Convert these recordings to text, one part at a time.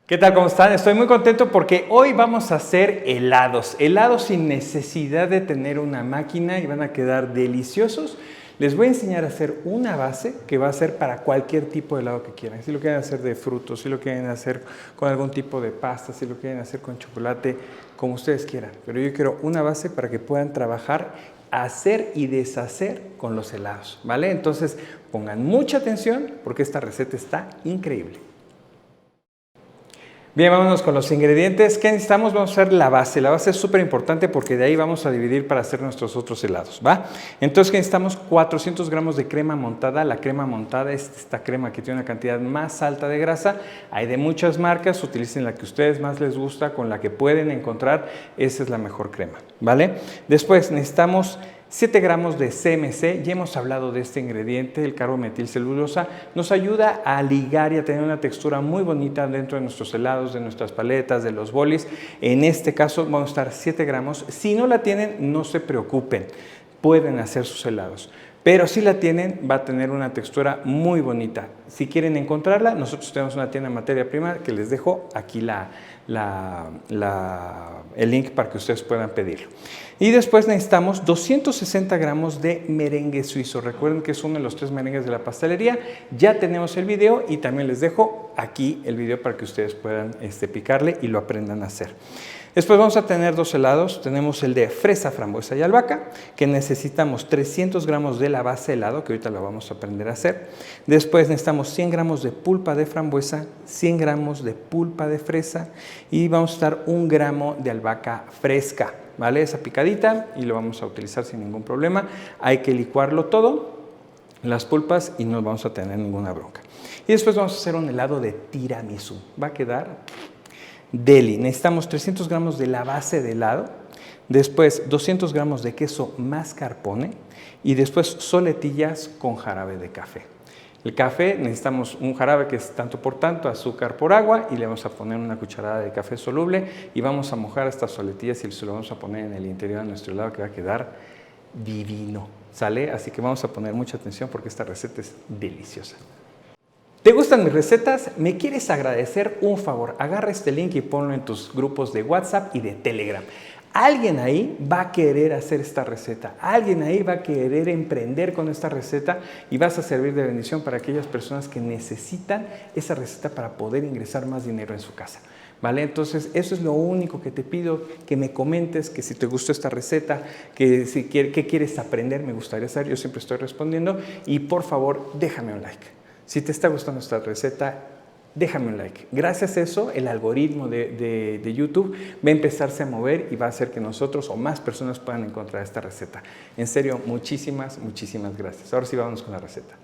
¿Qué tal? ¿Cómo están? Estoy muy contento porque hoy vamos a hacer helados. Helados sin necesidad de tener una máquina y van a quedar deliciosos. Les voy a enseñar a hacer una base que va a ser para cualquier tipo de helado que quieran. Si lo quieren hacer de frutos, si lo quieren hacer con algún tipo de pasta, si lo quieren hacer con chocolate, como ustedes quieran. Pero yo quiero una base para que puedan trabajar, hacer y deshacer con los helados, ¿vale? Entonces pongan mucha atención porque esta receta está increíble. Bien, vámonos con los ingredientes. ¿Qué necesitamos? Vamos a hacer la base. La base es súper importante porque de ahí vamos a dividir para hacer nuestros otros helados, ¿va? Entonces, ¿qué necesitamos? 400 gramos de crema montada. La crema montada es esta crema que tiene una cantidad más alta de grasa. Hay de muchas marcas, utilicen la que a ustedes más les gusta, con la que pueden encontrar. Esa es la mejor crema, ¿vale? Después necesitamos 7 gramos de CMC, ya hemos hablado de este ingrediente, el carbometilcelulosa, nos ayuda a ligar y a tener una textura muy bonita dentro de nuestros helados, de nuestras paletas, de los bolis. En este caso vamos a estar 7 gramos. Si no la tienen, no se preocupen, pueden hacer sus helados. Pero si la tienen, va a tener una textura muy bonita. Si quieren encontrarla, nosotros tenemos una tienda de materia prima que les dejo aquí el link para que ustedes puedan pedirlo. Y después necesitamos 260 gramos de merengue suizo. Recuerden que es uno de los 3 merengues de la pastelería. Ya tenemos el video y también les dejo aquí el video para que ustedes puedan picarle y lo aprendan a hacer. Después vamos a tener 2 helados. Tenemos el de fresa, frambuesa y albahaca, que necesitamos 300 gramos de la base de helado, que ahorita lo vamos a aprender a hacer. Después necesitamos 100 gramos de pulpa de frambuesa, 100 gramos de pulpa de fresa y vamos a estar 1 gramo de albahaca fresca, ¿vale? Esa picadita y lo vamos a utilizar sin ningún problema. Hay que licuarlo todo, las pulpas, y no vamos a tener ninguna bronca. Y después vamos a hacer un helado de tiramisú. Va a quedar deli. Necesitamos 300 gramos de la base de helado, después 200 gramos de queso mascarpone y después soletillas con jarabe de café. El café, necesitamos un jarabe que es tanto por tanto, azúcar por agua, y le vamos a poner una cucharada de café soluble y vamos a mojar estas soletillas y se lo vamos a poner en el interior de nuestro helado, que va a quedar divino, ¿sale? Así que vamos a poner mucha atención porque esta receta es deliciosa. ¿Te gustan mis recetas? ¿Me quieres agradecer un favor? Agarra este link y ponlo en tus grupos de WhatsApp y de Telegram. Alguien ahí va a querer hacer esta receta, alguien ahí va a querer emprender con esta receta y vas a servir de bendición para aquellas personas que necesitan esa receta para poder ingresar más dinero en su casa, ¿vale? Entonces, eso es lo único que te pido, que me comentes, que si te gustó esta receta, que si qué quieres aprender, me gustaría saber, yo siempre estoy respondiendo, y por favor, déjame un like. Si te está gustando esta receta, déjame un like. Gracias a eso, el algoritmo de YouTube va a empezarse a mover y va a hacer que nosotros o más personas puedan encontrar esta receta. En serio, muchísimas, muchísimas gracias. Ahora sí vamos con la receta.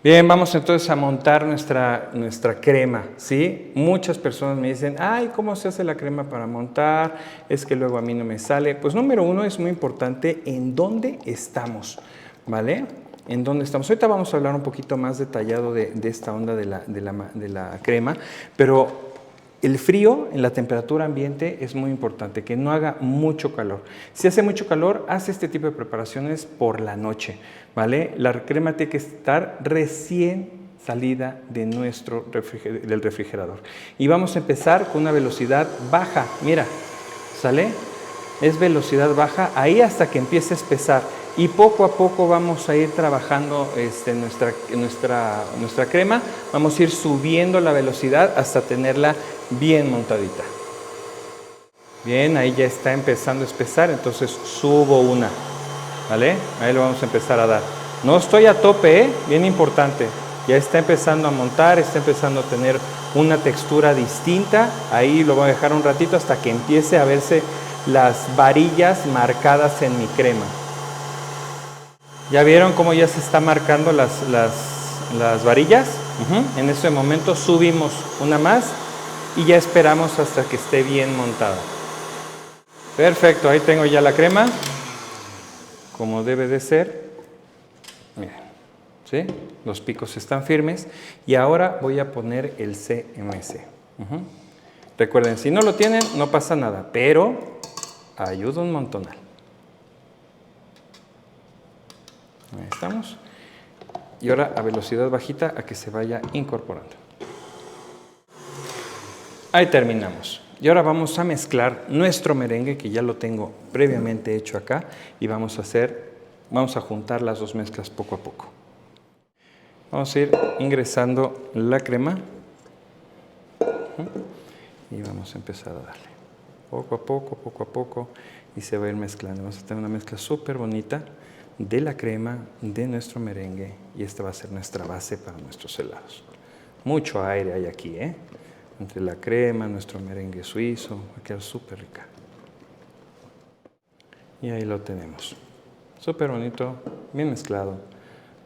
Bien, vamos entonces a montar nuestra crema, ¿sí? Muchas personas me dicen, ay, ¿cómo se hace la crema para montar? Es que luego a mí no me sale. Pues número uno, es muy importante en dónde estamos, ¿vale? En dónde estamos. Ahorita vamos a hablar un poquito más detallado de esta onda de la crema, pero el frío en la temperatura ambiente es muy importante, que no haga mucho calor. Si hace mucho calor, haz este tipo de preparaciones por la noche, ¿vale? La crema tiene que estar recién salida de del refrigerador. Y vamos a empezar con una velocidad baja, mira, ¿sale? Es velocidad baja, ahí hasta que empiece a espesar. Y poco a poco vamos a ir trabajando nuestra crema. Vamos a ir subiendo la velocidad hasta tenerla bien montadita. Bien, ahí ya está empezando a espesar, entonces subo una, ¿vale? Ahí lo vamos a empezar a dar. No estoy a tope, bien importante. Ya está empezando a montar, está empezando a tener una textura distinta. Ahí lo voy a dejar un ratito hasta que empiece a verse las varillas marcadas en mi crema. ¿Ya vieron cómo ya se está marcando las varillas? En este momento subimos una más y ya esperamos hasta que esté bien montada. Perfecto, ahí tengo ya la crema, como debe de ser. Miren, ¿sí? Los picos están firmes y ahora voy a poner el CMC. Recuerden, si no lo tienen, no pasa nada, pero ayuda un montonal. Ahí estamos. Y ahora a velocidad bajita a que se vaya incorporando. Ahí terminamos. Y ahora vamos a mezclar nuestro merengue, que ya lo tengo previamente hecho acá, y vamos a juntar las dos mezclas poco a poco. Vamos a ir ingresando la crema y vamos a empezar a darle poco a poco, y se va a ir mezclando. Vamos a tener una mezcla súper bonita de la crema, de nuestro merengue, y esta va a ser nuestra base para nuestros helados. Mucho aire hay aquí, entre la crema, nuestro merengue suizo, va a quedar súper rica. Y ahí lo tenemos. Súper bonito, bien mezclado,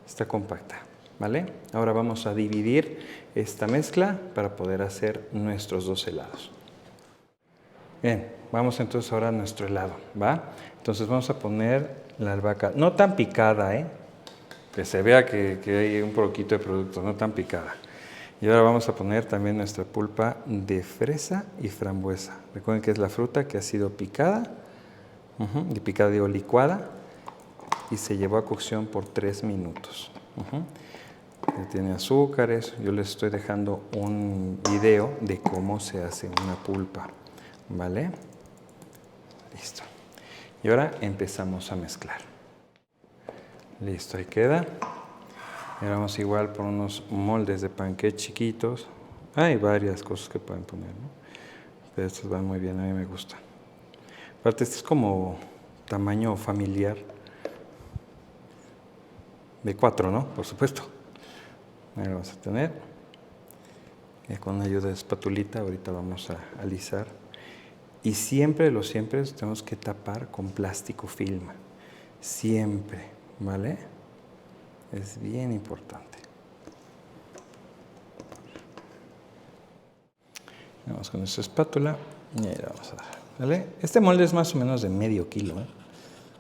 está compacta, ¿vale? Ahora vamos a dividir esta mezcla para poder hacer nuestros dos helados. Bien, vamos entonces ahora a nuestro helado, ¿va? Entonces vamos a poner la albahaca, no tan picada, que se vea que hay un poquito de producto, no tan picada. Y ahora vamos a poner también nuestra pulpa de fresa y frambuesa. Recuerden que es la fruta que ha sido picada, licuada, y se llevó a cocción por 3 minutos. Tiene azúcares. Yo les estoy dejando un video de cómo se hace una pulpa, ¿vale? Listo. Y ahora empezamos a mezclar. Listo, ahí queda. Y ahora vamos igual por unos moldes de panqué chiquitos. Hay varias cosas que pueden poner, ¿no? Pero estos van muy bien, a mí me gustan. Aparte, este es como tamaño familiar. De 4, ¿no? Por supuesto. Ahí lo vamos a tener. Y con ayuda de espatulita ahorita vamos a alisar. Y siempre tenemos que tapar con plástico film. Siempre, ¿vale? Es bien importante. Vamos con nuestra espátula y ahí la vamos a dar, ¿vale? Este molde es más o menos de medio kilo,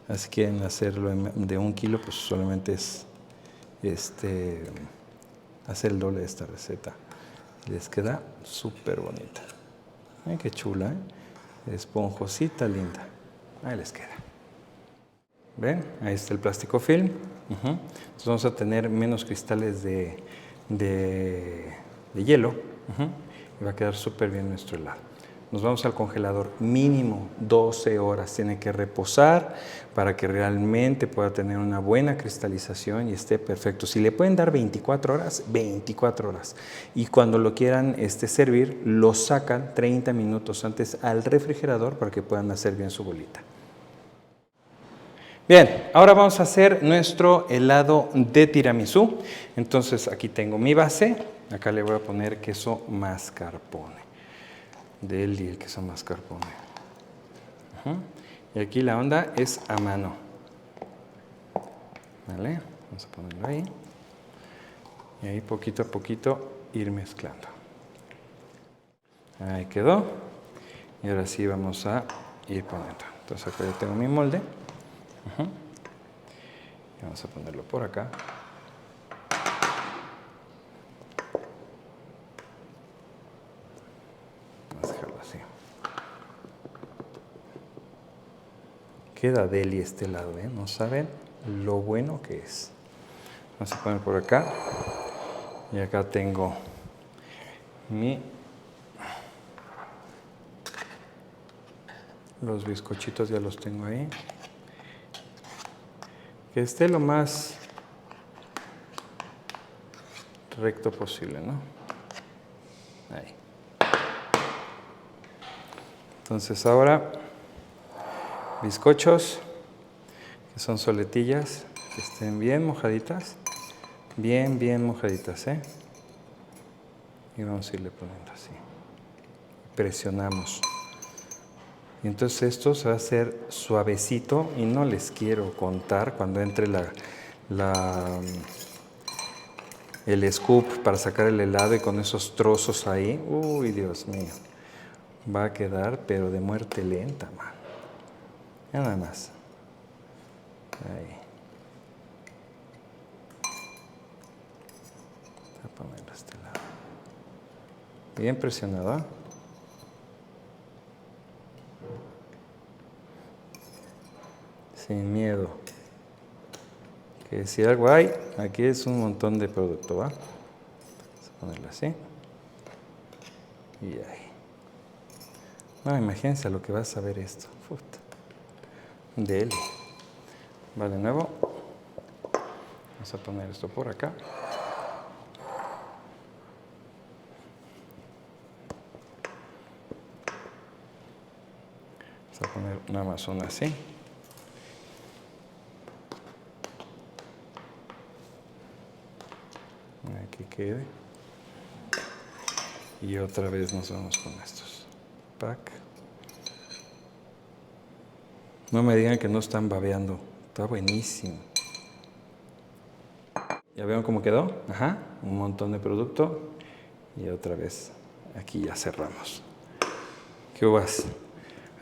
Así que en hacerlo de 1 kilo, pues solamente es hacer el doble de esta receta. Les queda súper bonita. Ay, qué chula, esponjosita, linda. Ahí les queda. ¿Ven? Ahí está el plástico film. Entonces vamos a tener menos cristales de hielo. Y va a quedar súper bien nuestro helado. Nos vamos al congelador, mínimo 12 horas. Tiene que reposar para que realmente pueda tener una buena cristalización y esté perfecto. Si le pueden dar 24 horas, 24 horas. Y cuando lo quieran servir, lo sacan 30 minutos antes al refrigerador para que puedan hacer bien su bolita. Bien, ahora vamos a hacer nuestro helado de tiramisú. Entonces aquí tengo mi base. Acá le voy a poner queso mascarpone. Deli, el queso mascarpone. Y aquí la onda es a mano. ¿Vale? Vamos a ponerlo ahí. Y ahí poquito a poquito ir mezclando. Ahí quedó. Y ahora sí vamos a ir poniendo. Entonces acá ya tengo mi molde. Y vamos a ponerlo por acá. Vamos a dejarlo así. Queda deli este helado, No saben lo bueno que es. Vamos a poner por acá. Y acá tengo los bizcochitos, ya los tengo ahí. Que esté lo más recto posible, ¿no? Ahí. Entonces ahora, bizcochos, que son soletillas, que estén bien mojaditas, bien mojaditas, Y vamos a irle poniendo así. Presionamos. Y entonces esto se va a hacer suavecito y no les quiero contar cuando entre el scoop para sacar el helado y con esos trozos ahí. Uy, Dios mío. Va a quedar, pero de muerte lenta, man. Nada más. Ahí. Voy a ponerlo a este lado. Bien presionado. Sin miedo. Que si algo hay, aquí es un montón de producto, ¿va? Vamos a ponerlo así. Y ahí. No, imagínense lo que vas a ver esto. Puta. Dele. Va de nuevo. Vamos a poner esto por acá. Vamos a poner nada más una así. Aquí quede. Y otra vez nos vamos con estos. Pack. No me digan que no están babeando. Está buenísimo. ¿Ya vieron cómo quedó? Ajá. Un montón de producto. Y otra vez. Aquí ya cerramos. ¿Qué uvas?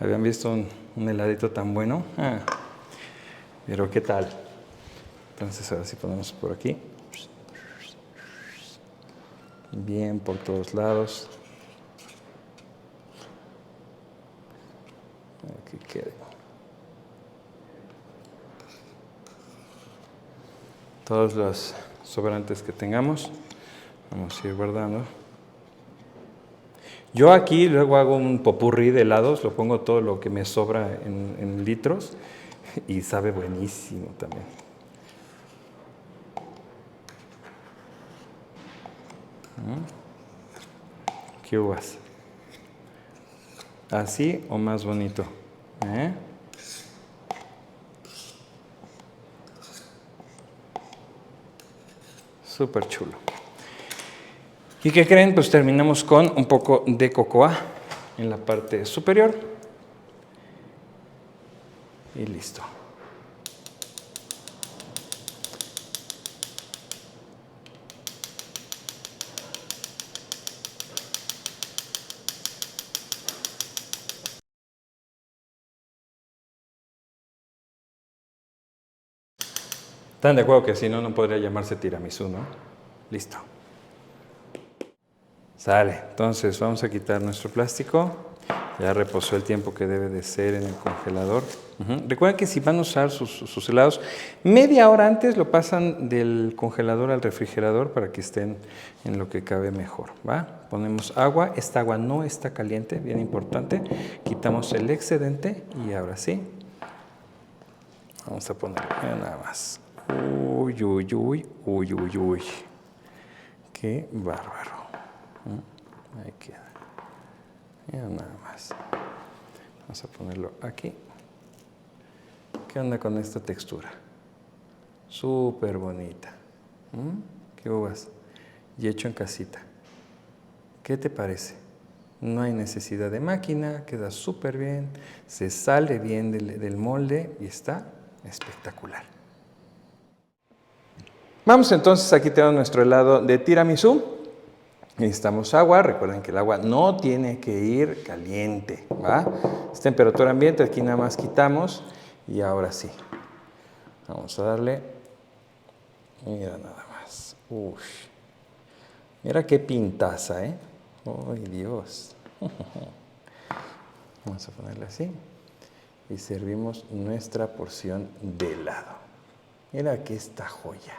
¿Habían visto un heladito tan bueno? Ah. Pero ¿qué tal? Entonces ahora sí ponemos por aquí. Bien por todos lados. Aquí quede. Todos los sobrantes que tengamos, vamos a ir guardando. Yo aquí luego hago un popurrí de helados, lo pongo todo lo que me sobra en litros y sabe buenísimo también. ¿Qué uvas? ¿Así o más bonito? Súper chulo. ¿Y qué creen? Pues terminamos con un poco de cocoa en la parte superior. Y listo. ¿Están de acuerdo que si no, no podría llamarse tiramisú, no? Listo. Sale. Entonces vamos a quitar nuestro plástico. Ya reposó el tiempo que debe de ser en el congelador. Recuerden que si van a usar sus helados, media hora antes lo pasan del congelador al refrigerador para que estén en lo que cabe mejor, ¿va? Ponemos agua. Esta agua no está caliente, bien importante. Quitamos el excedente y ahora sí. Vamos a poner nada más. Uy, uy, uy, uy, uy, uy. Qué bárbaro. Ahí queda. Ya nada más. Vamos a ponerlo aquí. ¿Qué onda con esta textura? Súper bonita. ¿Qué uvas? Y hecho en casita. ¿Qué te parece? No hay necesidad de máquina, queda súper bien, se sale bien del molde y está espectacular. Vamos entonces, aquí tenemos nuestro helado de tiramisú. Necesitamos agua, recuerden que el agua no tiene que ir caliente, ¿va? Es temperatura ambiente, aquí nada más quitamos y ahora sí. Vamos a darle, mira nada más, uf. Mira qué pintaza, ¿eh? ¡Ay, Dios! Vamos a ponerle así y servimos nuestra porción de helado. Mira aquí esta joya.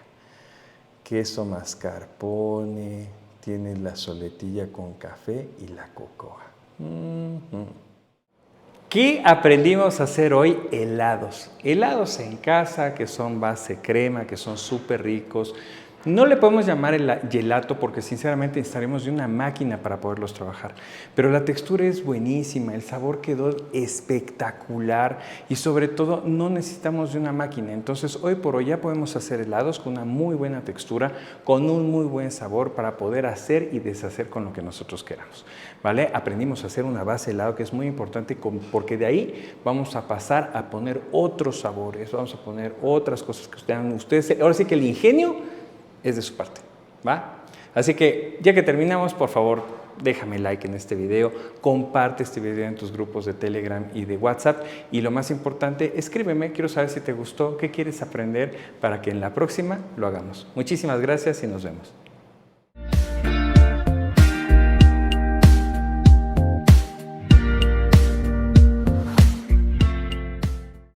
Queso mascarpone, tiene la soletilla con café y la cocoa. ¿Qué aprendimos a hacer hoy? Helados. Helados en casa que son base crema, que son súper ricos. No le podemos llamar gelato porque sinceramente necesitaremos de una máquina para poderlos trabajar. Pero la textura es buenísima, el sabor quedó espectacular y sobre todo no necesitamos de una máquina. Entonces hoy por hoy ya podemos hacer helados con una muy buena textura, con un muy buen sabor para poder hacer y deshacer con lo que nosotros queramos. ¿Vale? Aprendimos a hacer una base de helado que es muy importante porque de ahí vamos a pasar a poner otros sabores, vamos a poner otras cosas que ustedes ahora sí que el ingenio es de su parte, ¿va? Así que ya que terminamos, por favor, déjame like en este video, comparte este video en tus grupos de Telegram y de WhatsApp y lo más importante, escríbeme, quiero saber si te gustó, qué quieres aprender para que en la próxima lo hagamos. Muchísimas gracias y nos vemos.